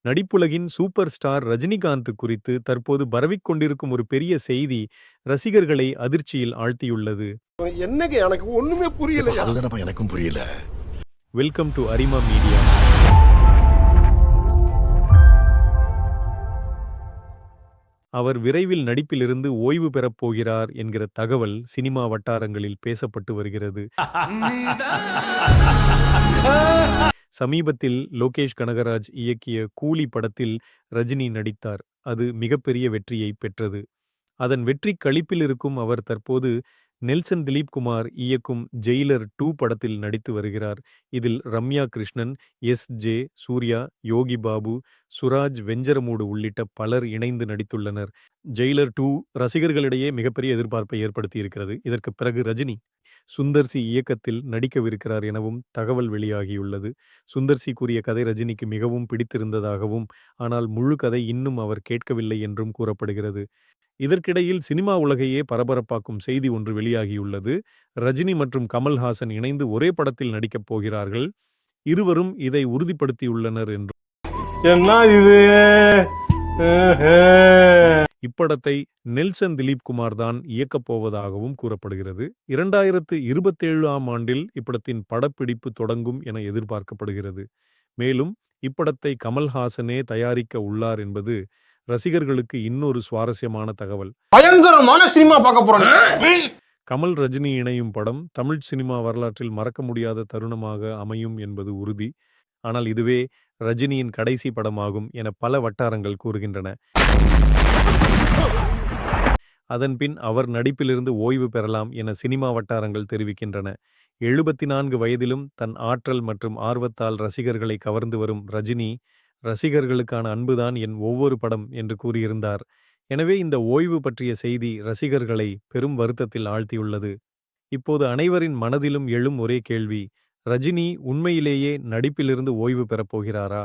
நடிப்புலகின் super star Rajinikanth குறித்து தற்போது பரவிக்கொண்டிருக்கும் ஒரு பெரிய செய்தி ரசிகர்களை அதிர்ச்சியில் ஆழ்த்தியுள்ளது. என்னங்க எனக்கு ஒண்ணுமே புரியல. அதுதானப்பா எனக்கும் புரியல. Welcome to Arima Media. அவர் விரைவில் நடிப்பிலிருந்து ஓய்வு பெறப் போகிறார் என்கிற தகவல் சினிமா வட்டாரங்களில் பேசப்பட்டு வருகிறது. சமீபத்தில் லோகேஷ் கனகராஜ் இயக்கிய கூலி படத்தில் ரஜினி நடித்தார். அது மிகப்பெரிய வெற்றியை பெற்றது. அதன் வெற்றி களிப்பில் இருக்கும் அவர் தற்போது நெல்சன் திலீப் குமார் இயக்கும் ஜெயிலர் 2 படத்தில் நடித்து வருகிறார். இதில் ரம்யா கிருஷ்ணன், எஸ்.ஜே. சூர்யா, யோகி பாபு, சுராஜ் வெஞ்சரமூடு உள்ளிட்ட பலர் இணைந்து நடித்துள்ளனர். ஜெயிலர் 2 ரசிகர்களிடையே மிகப்பெரிய எதிர்பார்ப்பை ஏற்படுத்தியிருக்கிறது. இதற்கு பிறகு ரஜினி சுந்தர் சி இயக்கத்தில் நடிக்கவிருக்கிறார் எனவும் தகவல் வெளியாகியுள்ளது. சுந்தர் சி கூறிய கதை ரஜினிக்கு மிகவும் பிடித்திருந்ததாகவும், ஆனால் முழு கதை இன்னும் அவர் கேட்கவில்லை என்றும் கூறப்படுகிறது. இதற்கிடையில் சினிமா உலகையே பரபரப்பாக்கும் செய்தி ஒன்று வெளியாகியுள்ளது. ரஜினி மற்றும் கமல்ஹாசன் இணைந்து ஒரே படத்தில் நடிக்கப் போகிறார்கள். இருவரும் இதை உறுதிப்படுத்தியுள்ளனர் என்றும், இப்படத்தை நெல்சன் திலீப் குமார் தான் இயக்கப் போவதாகவும் கூறப்படுகிறது. 2027ஆம் ஆண்டில் இப்படத்தின் படப்பிடிப்பு தொடங்கும் என எதிர்பார்க்கப்படுகிறது. மேலும் இப்படத்தை கமல்ஹாசனே தயாரிக்க உள்ளார் என்பது ரசிகர்களுக்கு இன்னொரு சுவாரஸ்யமான தகவல். பயங்கரமான சினிமா பார்க்க போறோம். கமல் ரஜினி இணையும் படம் தமிழ் சினிமா வரலாற்றில் மறக்க முடியாத தருணமாக அமையும் என்பது உறுதி. ஆனால் இதுவே ரஜினியின் கடைசி படமாகும் என பல வட்டாரங்கள் கூறுகின்றன. அதன்பின் அவர் நடிப்பிலிருந்து ஓய்வு பெறலாம் என சினிமா வட்டாரங்கள் தெரிவிக்கின்றன. 74 வயதிலும் தன் ஆற்றல் மற்றும் ஆர்வத்தால் ரசிகர்களை கவர்ந்து வரும் ரஜினி, ரசிகர்களுக்கான அன்புதான் என் ஒவ்வொரு படம் என்று கூறியிருந்தார். எனவே இந்த ஓய்வு பற்றிய செய்தி ரசிகர்களை பெரும் வருத்தத்தில் ஆழ்த்தியுள்ளது. இப்போது அனைவரின் மனதிலும் எழும் ஒரே கேள்வி, ரஜினி உண்மையிலேயே நடிப்பிலிருந்து ஓய்வு பெறப் போகிறாரா?